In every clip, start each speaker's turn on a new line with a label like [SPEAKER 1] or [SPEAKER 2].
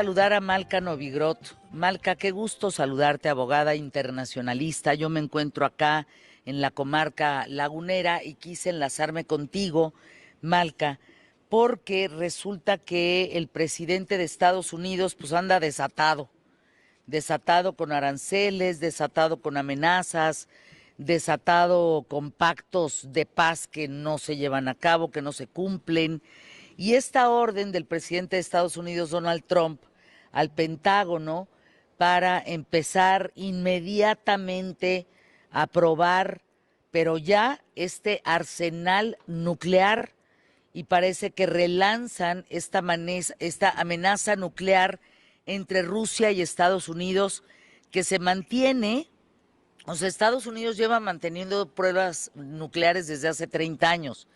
[SPEAKER 1] Saludar a Malca Novigrot. Malca, qué gusto saludarte, abogada internacionalista. Yo me encuentro acá en la comarca lagunera y quise enlazarme contigo, Malca, porque resulta que el presidente de Estados Unidos pues anda desatado con aranceles, desatado con amenazas, desatado con pactos de paz que no se llevan a cabo, que no se cumplen. Y esta orden del presidente de Estados Unidos, Donald Trump, al Pentágono para empezar inmediatamente a probar, pero ya este arsenal nuclear, y parece que relanzan esta amenaza nuclear entre Rusia y Estados Unidos que se mantiene. O sea, Estados Unidos lleva manteniendo pruebas nucleares desde hace 30 años.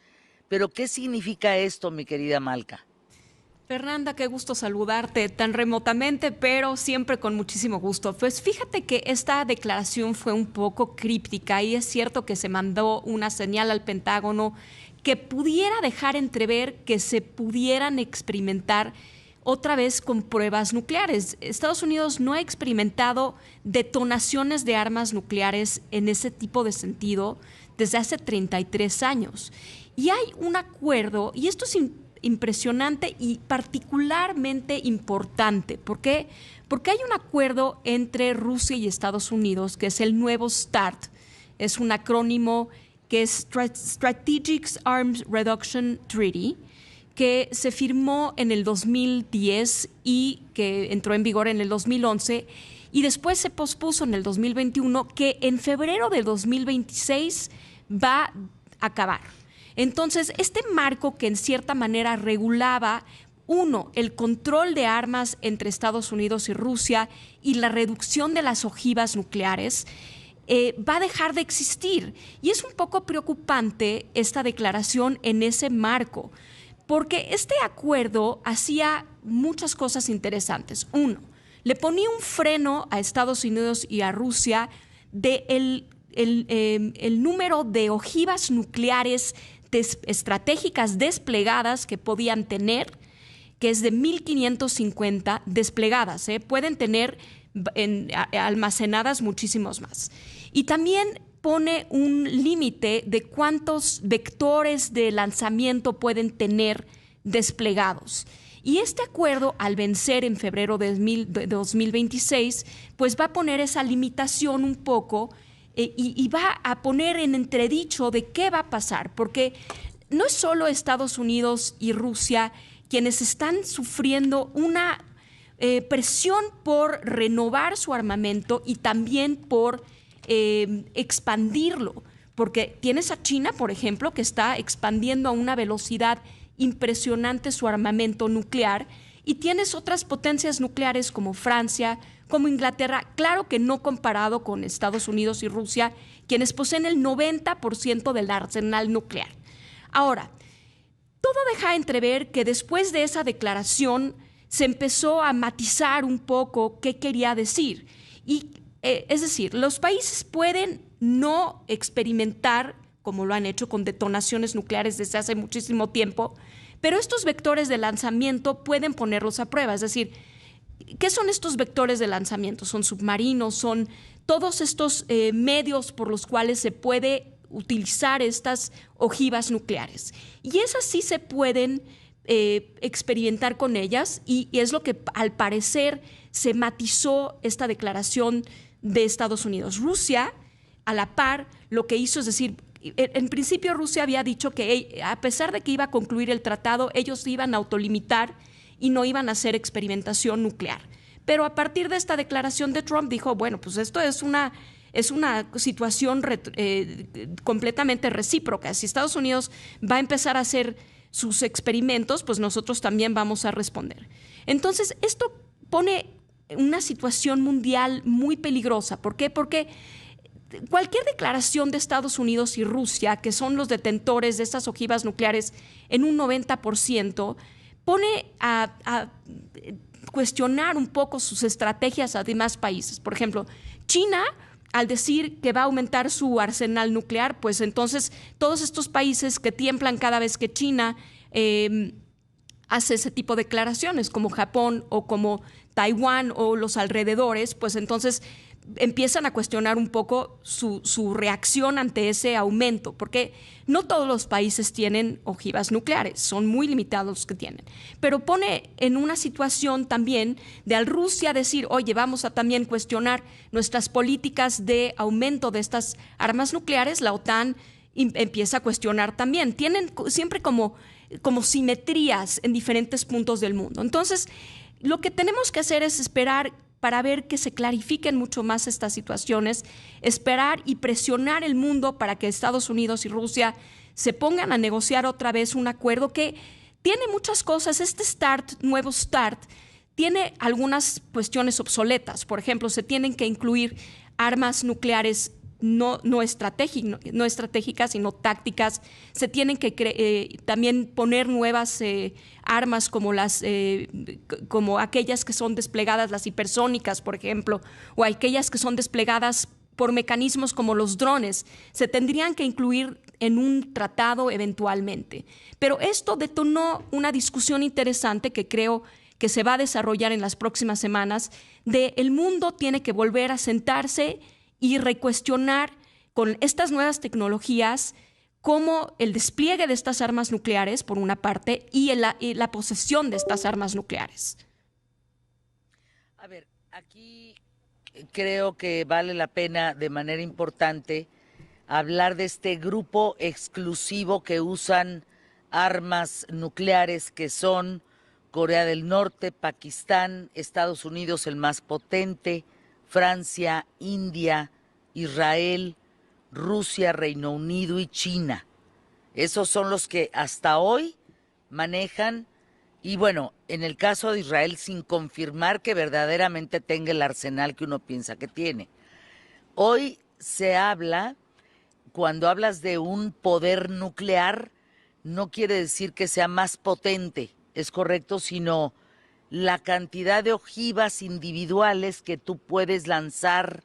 [SPEAKER 1] Pero ¿qué significa esto, mi querida Malca?
[SPEAKER 2] Fernanda, qué gusto saludarte tan remotamente, pero siempre con muchísimo gusto. Pues fíjate que esta declaración fue un poco críptica y es cierto que se mandó una señal al Pentágono que pudiera dejar entrever que se pudieran experimentar otra vez con pruebas nucleares. Estados Unidos no ha experimentado detonaciones de armas nucleares en ese tipo de sentido desde hace 33 años. Y hay un acuerdo, y esto es impresionante y particularmente importante. ¿Por qué? Porque hay un acuerdo entre Rusia y Estados Unidos, que es el nuevo START. Es un acrónimo que es Strategic Arms Reduction Treaty, que se firmó en el 2010 y que entró en vigor en el 2011 y después se pospuso en el 2021, que en febrero del 2026 va a acabar. Entonces, este marco que en cierta manera regulaba, uno, el control de armas entre Estados Unidos y Rusia y la reducción de las ojivas nucleares, va a dejar de existir. Y es un poco preocupante esta declaración en ese marco, porque este acuerdo hacía muchas cosas interesantes. Uno, le ponía un freno a Estados Unidos y a Rusia de el número de ojivas nucleares estratégicas desplegadas que podían tener, que es de 1,550 desplegadas. Pueden tener almacenadas muchísimos más. Y también pone un límite de cuántos vectores de lanzamiento pueden tener desplegados. Y este acuerdo, al vencer en febrero de 2026, pues va a poner esa limitación un poco y va a poner en entredicho de qué va a pasar, porque no es solo Estados Unidos y Rusia quienes están sufriendo una presión por renovar su armamento y también por expandirlo, porque tienes a China, por ejemplo, que está expandiendo a una velocidad impresionante su armamento nuclear, y tienes otras potencias nucleares como Francia, como Inglaterra, claro que no comparado con Estados Unidos y Rusia, quienes poseen el 90% del arsenal nuclear. Ahora, todo deja entrever que después de esa declaración se empezó a matizar un poco qué quería decir. Y, es decir, los países pueden no experimentar, como lo han hecho con detonaciones nucleares desde hace muchísimo tiempo, pero estos vectores de lanzamiento pueden ponerlos a prueba. Es decir, ¿qué son estos vectores de lanzamiento? Son submarinos, son todos estos medios por los cuales se puede utilizar estas ojivas nucleares. Y esas sí se pueden experimentar con ellas, y es lo que al parecer se matizó esta declaración de Estados Unidos. Rusia, a la par, lo que hizo es decir, en principio Rusia había dicho que a pesar de que iba a concluir el tratado, ellos se iban a autolimitar y no iban a hacer experimentación nuclear. Pero a partir de esta declaración de Trump dijo, bueno, pues esto es una situación completamente recíproca. Si Estados Unidos va a empezar a hacer sus experimentos, pues nosotros también vamos a responder. Entonces, esto pone una situación mundial muy peligrosa. ¿Por qué? Porque cualquier declaración de Estados Unidos y Rusia, que son los detentores de estas ojivas nucleares en un 90%, pone a cuestionar un poco sus estrategias a demás países. Por ejemplo, China, al decir que va a aumentar su arsenal nuclear, pues entonces todos estos países que tiemblan cada vez que China hace ese tipo de declaraciones, como Japón o como Taiwán o los alrededores, pues entonces empiezan a cuestionar un poco su reacción ante ese aumento, porque no todos los países tienen ojivas nucleares, son muy limitados los que tienen, pero pone en una situación también de al Rusia decir, oye, vamos a también cuestionar nuestras políticas de aumento de estas armas nucleares. La OTAN empieza a cuestionar también, tienen siempre como simetrías en diferentes puntos del mundo. Entonces, lo que tenemos que hacer es esperar para ver que se clarifiquen mucho más estas situaciones, esperar y presionar el mundo para que Estados Unidos y Rusia se pongan a negociar otra vez un acuerdo que tiene muchas cosas. Este nuevo START, tiene algunas cuestiones obsoletas. Por ejemplo, se tienen que incluir armas nucleares no estratégicas, sino tácticas. Se tienen que también poner nuevas armas como aquellas que son desplegadas, las hipersónicas, por ejemplo, o aquellas que son desplegadas por mecanismos como los drones. Se tendrían que incluir en un tratado eventualmente. Pero esto detonó una discusión interesante que creo que se va a desarrollar en las próximas semanas, de el mundo tiene que volver a sentarse y recuestionar con estas nuevas tecnologías cómo el despliegue de estas armas nucleares, por una parte, y la posesión de estas armas nucleares.
[SPEAKER 1] A ver, aquí creo que vale la pena de manera importante hablar de este grupo exclusivo que usan armas nucleares, que son Corea del Norte, Pakistán, Estados Unidos, el más potente, Francia, India, Israel, Rusia, Reino Unido y China. Esos son los que hasta hoy manejan, y bueno, en el caso de Israel, sin confirmar que verdaderamente tenga el arsenal que uno piensa que tiene. Hoy se habla, cuando hablas de un poder nuclear, no quiere decir que sea más potente, es correcto, sino la cantidad de ojivas individuales que tú puedes lanzar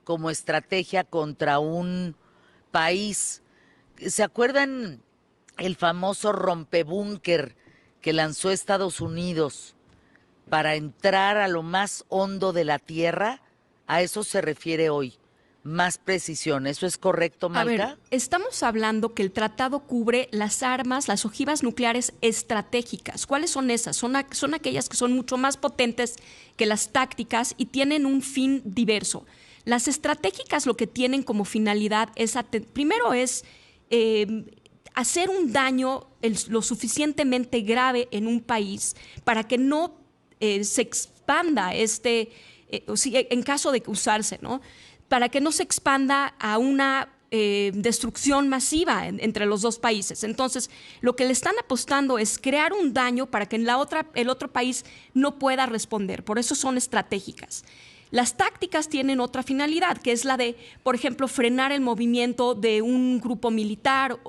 [SPEAKER 1] como estrategia contra un país. ¿Se acuerdan el famoso rompebúnker que lanzó Estados Unidos para entrar a lo más hondo de la tierra? A eso se refiere hoy. Más precisión, ¿eso es correcto, Malca?
[SPEAKER 2] A ver, estamos hablando que el tratado cubre las armas, las ojivas nucleares estratégicas. ¿Cuáles son esas? Son aquellas que son mucho más potentes que las tácticas y tienen un fin diverso. Las estratégicas lo que tienen como finalidad es, primero es hacer un daño lo suficientemente grave en un país para que no se expanda en caso de usarse, ¿no? Para que no se expanda a una destrucción masiva entre los dos países. Entonces, lo que le están apostando es crear un daño para que el otro país no pueda responder. Por eso son estratégicas. Las tácticas tienen otra finalidad, que es la de, por ejemplo, frenar el movimiento de un grupo militar,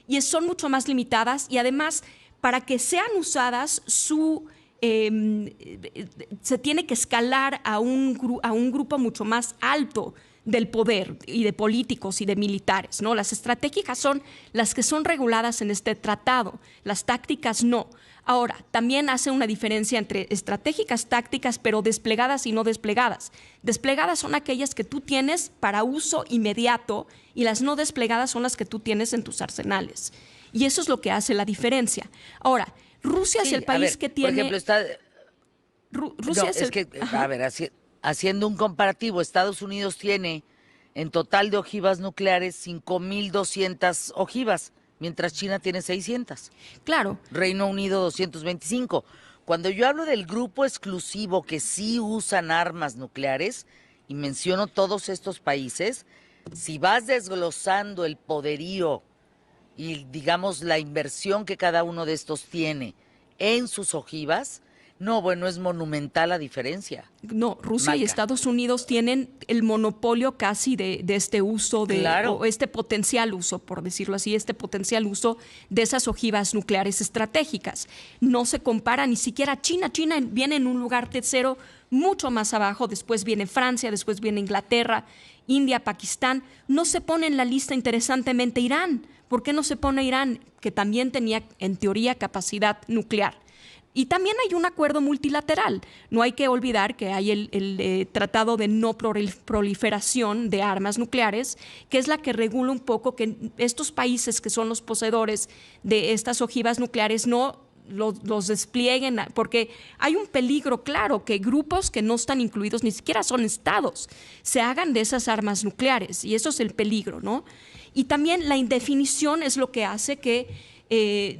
[SPEAKER 2] y son mucho más limitadas, y además, para que sean usadas, se tiene que escalar a un grupo mucho más alto del poder, y de políticos y de militares, ¿no? Las estratégicas son las que son reguladas en este tratado, las tácticas no. Ahora, también hace una diferencia entre estratégicas, tácticas, pero desplegadas y no desplegadas. Desplegadas son aquellas que tú tienes para uso inmediato, y las no desplegadas son las que tú tienes en tus arsenales. Y eso es lo que hace la diferencia. Ahora, Rusia es el país que tiene...
[SPEAKER 1] Por ejemplo, haciendo un comparativo, Estados Unidos tiene en total de ojivas nucleares 5,200 ojivas, mientras China tiene 600.
[SPEAKER 2] Claro.
[SPEAKER 1] Reino Unido 225. Cuando yo hablo del grupo exclusivo que sí usan armas nucleares, y menciono todos estos países, si vas desglosando el poderío y, digamos, la inversión que cada uno de estos tiene en sus ojivas, no, bueno, es monumental la diferencia.
[SPEAKER 2] No, Rusia y Estados Unidos tienen el monopolio casi de este uso, o este potencial uso, por decirlo así, este potencial uso de esas ojivas nucleares estratégicas. No se compara ni siquiera a China. China viene en un lugar tercero mucho más abajo, después viene Francia, después viene Inglaterra, India, Pakistán. No se pone en la lista, interesantemente, Irán, ¿Por qué no se pone Irán, que también tenía en teoría capacidad nuclear? Y también hay un acuerdo multilateral. No hay que olvidar que hay el Tratado de No Proliferación de Armas Nucleares, que es la que regula un poco que estos países que son los poseedores de estas ojivas nucleares no los desplieguen, porque hay un peligro claro que grupos que no están incluidos, ni siquiera son estados, se hagan de esas armas nucleares, y eso es el peligro, ¿no? Y también la indefinición es lo que hace que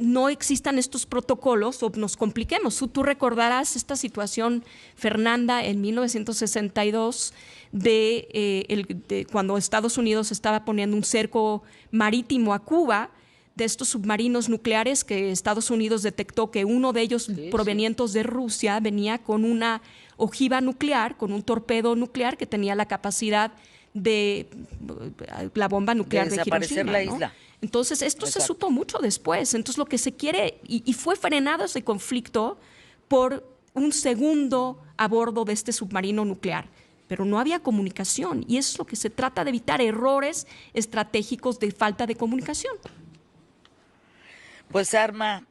[SPEAKER 2] no existan estos protocolos o nos compliquemos. Tú recordarás esta situación, Fernanda, en 1962, de cuando Estados Unidos estaba poniendo un cerco marítimo a Cuba, de estos submarinos nucleares que Estados Unidos detectó que uno de ellos, provenientes de Rusia, venía con una ojiva nuclear, con un torpedo nuclear que tenía la capacidad de la bomba nuclear de Hiroshima,
[SPEAKER 1] la
[SPEAKER 2] ¿no?
[SPEAKER 1] isla.
[SPEAKER 2] Entonces, esto se supo mucho después. Entonces, lo que se quiere, y fue frenado ese conflicto por un segundo a bordo de este submarino nuclear. Pero no había comunicación, y eso es lo que se trata de evitar, errores estratégicos de falta de comunicación.
[SPEAKER 1] Pues armamento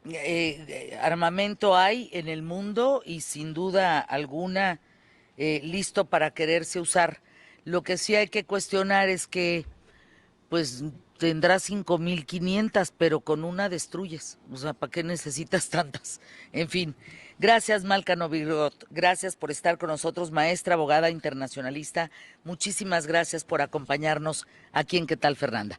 [SPEAKER 1] hay en el mundo y sin duda alguna listo para quererse usar. Lo que sí hay que cuestionar es que pues tendrás 5,500, pero con una destruyes. O sea, ¿para qué necesitas tantas? En fin, gracias Malca Novirot, gracias por estar con nosotros, maestra, abogada internacionalista. Muchísimas gracias por acompañarnos aquí en ¿Qué tal, Fernanda?